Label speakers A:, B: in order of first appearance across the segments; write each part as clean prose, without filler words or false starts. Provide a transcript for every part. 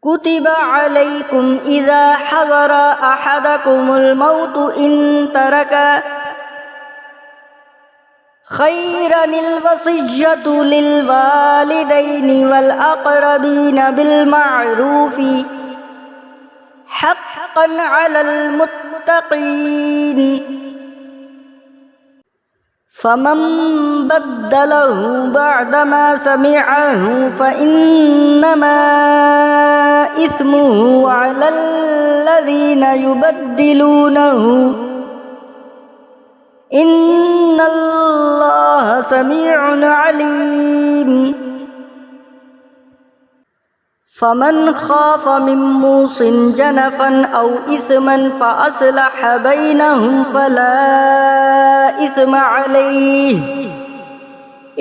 A: कुतिब अलैकुम इज़ा हज़रा अहदकुमुल मौतु इन तरका खैरनिल वसिय्यतु लिल वालिदैनि वल अक़रबीन बिल मअरूफ़ि हक़्क़न अलल मुत्तक़ीन फमन बद्दलहु बअदमा समिअहु फइन्नमा इस्मुहु अलल्लज़ीना युबद्दिलूनहु इन्नल्लाह समीउन अलीम फमन खाफ मिन मूसिन जनफन औ इस्मन फअस्लह बैनहुम फला इस्म अलैहि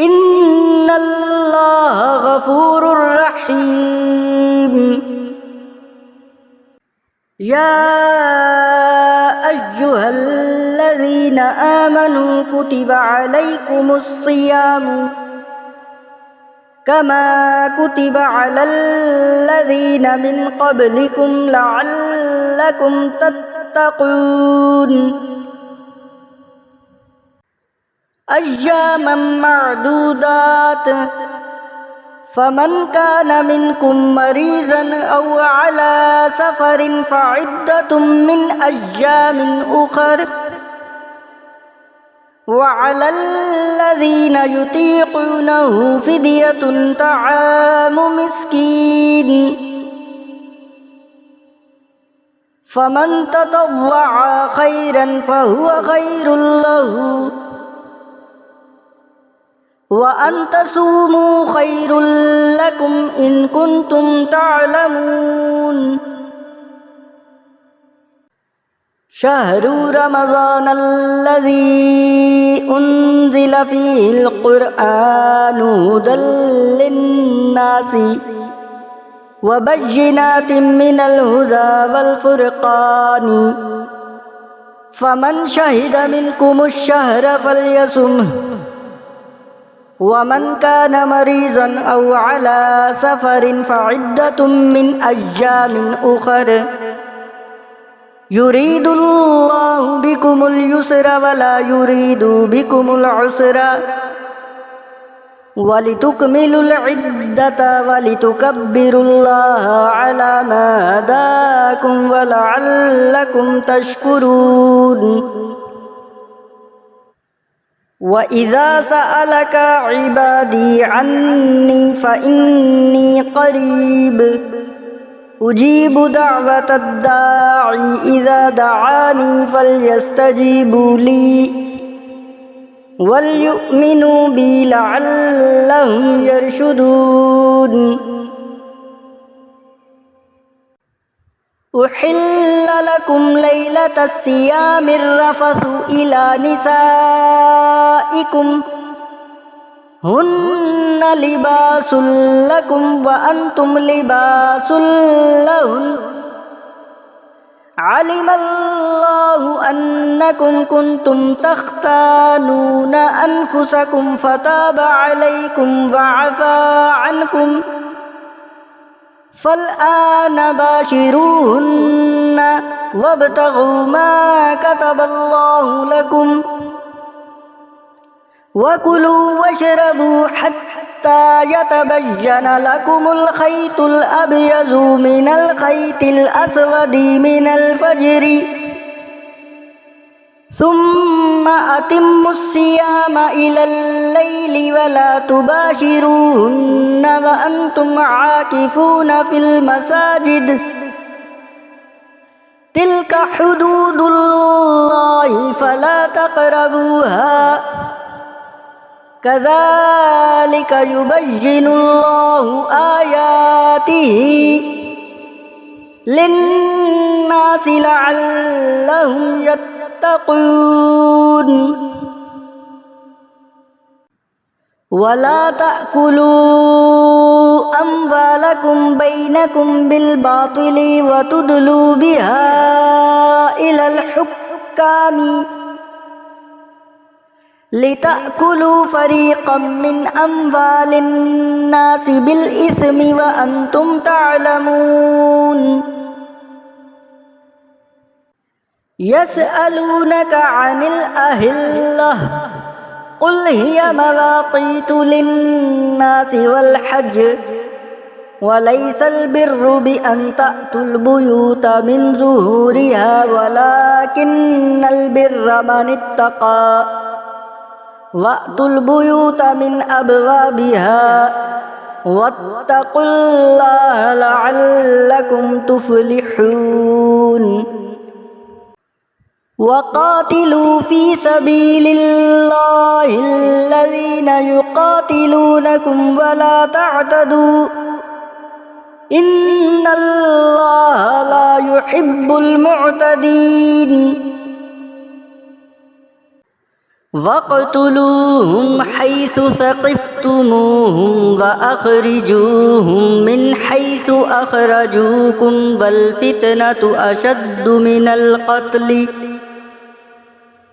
A: इन्नल्लाह गफूरुर रहीम या अय्युहल्लज़ीना आमनू कुतिबा अलैकुमुस सियामु कमा कुतिबा अलल्लज़ीना मिन क़ब्लिकुम लअल्लकुम तत्तक़ून अय्यामम मअदूदात फमन कान मिनकुम मरीज़न औ अला सफ़रिन फ़इद्दतुम मिन अय्यामिन उख़र वअलल्लज़ीना युतीक़ूनहु फ़िद्यतुन तआमु मिस्कीन फमन ततव्वअ खैरन फहुव खैरुल लहु व अन तसूमू खैरुल लकुम इन कुंतुम तअलमून शहरु रमज़ानल्लज़ी उन्ज़िल फ़ीहिल क़ुरआनु हुदल लिन्नासि व बय्यिनातिम मिनल हुदा वल फ़ुरक़ानि फ़मन शहिद मिनकुमुश शहर फ़ल्यसुमहु वमन कान मरीज़न औ अला सफ़रिन फ़इद्दतुम मिन अय्यामिन उख़र युरीदुल्लाहु बिकुमुल युस्रा वला युरीदु बिकुमुल उसरा वलितुकमिलुल इद्दता वलितुकब्बिरुल्लाह अला मा हदाकुम वलअल्लकुम तशकुरून वइज़ा सअलक इबादी अन्नी फ़इन्नी क़रीब उजीबु दअवतद दाई इज़ा दआनी फ़ल्यस्तजीबू ली वलयुमिनू बी लअल्लहुम यरशुदून उहिल्ल लकुम लैलतस सियामिर रफ़सु इला निसाइकुम हुन्न लिबासुल लकुम व अंतुम लिबासुल लहुन अलिमल्लाहु अन्नकुम कुंतुम तख्तानून अनफुसकुम फताबा अलैकुम व अफ़ा अन्कुम फ़ल्आन बाशिरूहुन्न वब्तगू मा कतबल्लाहु लकुम वकुलू वशरबू हत्ता यतबय्यन लकुमुल खैतुल अब्यज़ु मिनल खैतिल अस्वदी मिनल फ़ज्रि सुम्मा अतिम्मुस सियाम इलल लैलि वला तुबाशिरूहुन्न व अंतुम आकिफून फिल मसाजिद तिल्का हुदूदुल्लाहि फला तक़रबूहा कज़ालिक युबय्यिनुल्लाहु आयातिही लिन्नासि लअल्लहुम यत्तक़ून वला तअकुलू अम्वालकुम बैनकुम बिल बातिली व तुदलू बिहा इलल हुक्कामी लिताकुलू फरीक़म मिन अम्वालिन नासि बिल इस्मि व अंतुम तालमून। यसअलूनका अनिल अहिल्लह कुल हिया मवाक़ीतु लिन्नासि वल हज वलैसल बिर्रु बिअन तअतुल बुयूता मिन ज़ुहूरिहा वलाकिन्नल बिर्रा मनित्तक़ा वअतुल बुयूता मिन अबवाबिहा वत्तक़ुल्लाह लअल्लकुम तुफ़्लिहून। वक़ातिलू फ़ी सबीलिल्लाहिल्लज़ीना युक़ातिलूनकुम वला तअतदू इन्नल्लाहा ला युहिब्बुल मुअतदीन। वक़्तुलूहुम हैसु सक़िफ़्तुमूहुम व अख़रिजूहुम मिन हैसु अख़रजूकुम वल फ़ितनतु अशद्दु मिनल क़त्लि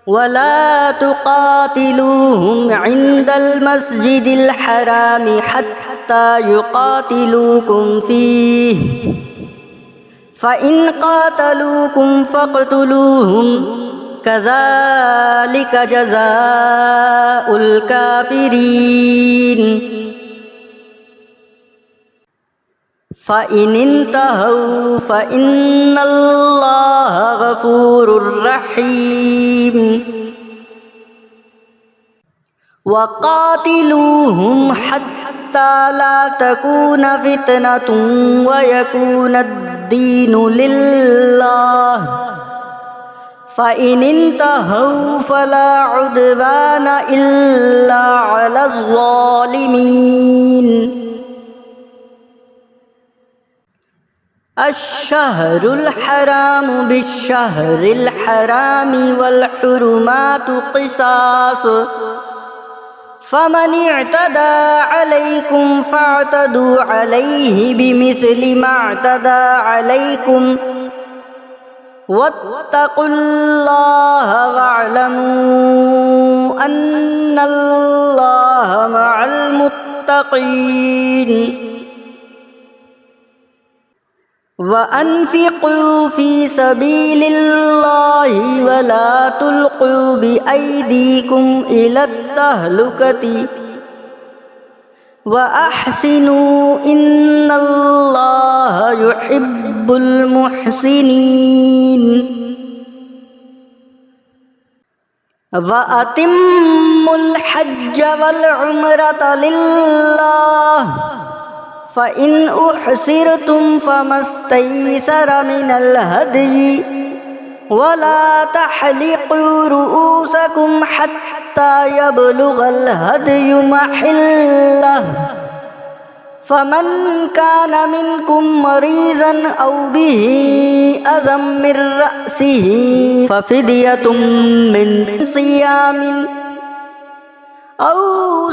A: वला तुक़ातिलूहुम इन्दल मस्जिदिल हरामि हत्ता युक़ातिलूकुम फ़ीहि फ़इन क़ातलूकुम फ़क़्तुलूहुम कज़ालिक जज़ाउल काफ़िरीन। फ़इन इंतहौ फ़इन्नल्लाह गफ़ूरुर रहीम। वक़ातिलूहुम हत्ता ला तकून फ़ितनतुन व यकूनद्दीनु लिल्लाह फ़इन इंतहौ फ़ला उद्वान इल्ला अलज़्ज़ालिमीन। अश्शहरुल हरामु बिश्शहरिल हरामि वल हुरुमातु क़िसास फ़मन इअतदा अलैकुम फ़अतदू अलैहि बिमिस्लि मा अतदा अलैकुम वत्तक़ुल्लाह वअलमू अन्नल्लाह मअल मुत्तक़ीन। वअन्फ़िक़ू फ़ी सबीलिल्लाहि वला तुल्क़ू बिअयदीकुम इलत तहलुकति वअहसिनू इन्नल्लाह युहिब्बुल मुहसिनीन। वअतिम्मुल हज्ज वल उम्रत लिल्लाह फ़इन उहसिरतुम फ़मस्तैसर मिनल हदयि वला तहलिक़ू रुऊसकुम हत्ता यबलुगल हदयु महल्लह फ़मन कान मिनकुम मरीज़न औ बिही अज़म मिन रअसिही फ़फ़िदियतुम मिन सियामिन औ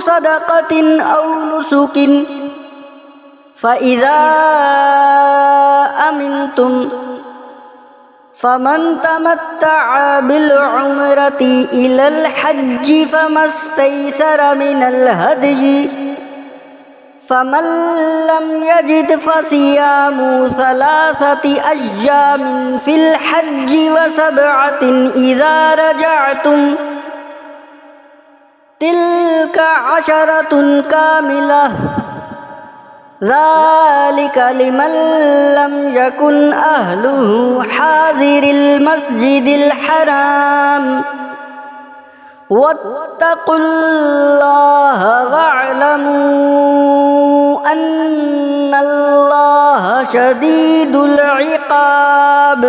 A: सदक़तिन औ नुसुकिन फ़इज़ा अमिनतुम फ़मन तमत्तअ बिल उम्रति इलल हज्जि फ़मस्तैसर मिनल हदयि फ़मन लम यजिद फ़सियामु सलासति अय्यामिन फ़िल हज्जि व सबअतिन इज़ा रजअतुम तिल्क अशरतुन कामिलह ज़ालिक लिमन लम यकुन अहलुहु हाज़िरिल मस्जिदिल हराम वत्तक़ुल्लाह वअलमू अन्नल्लाह शदीदुल इक़ाब।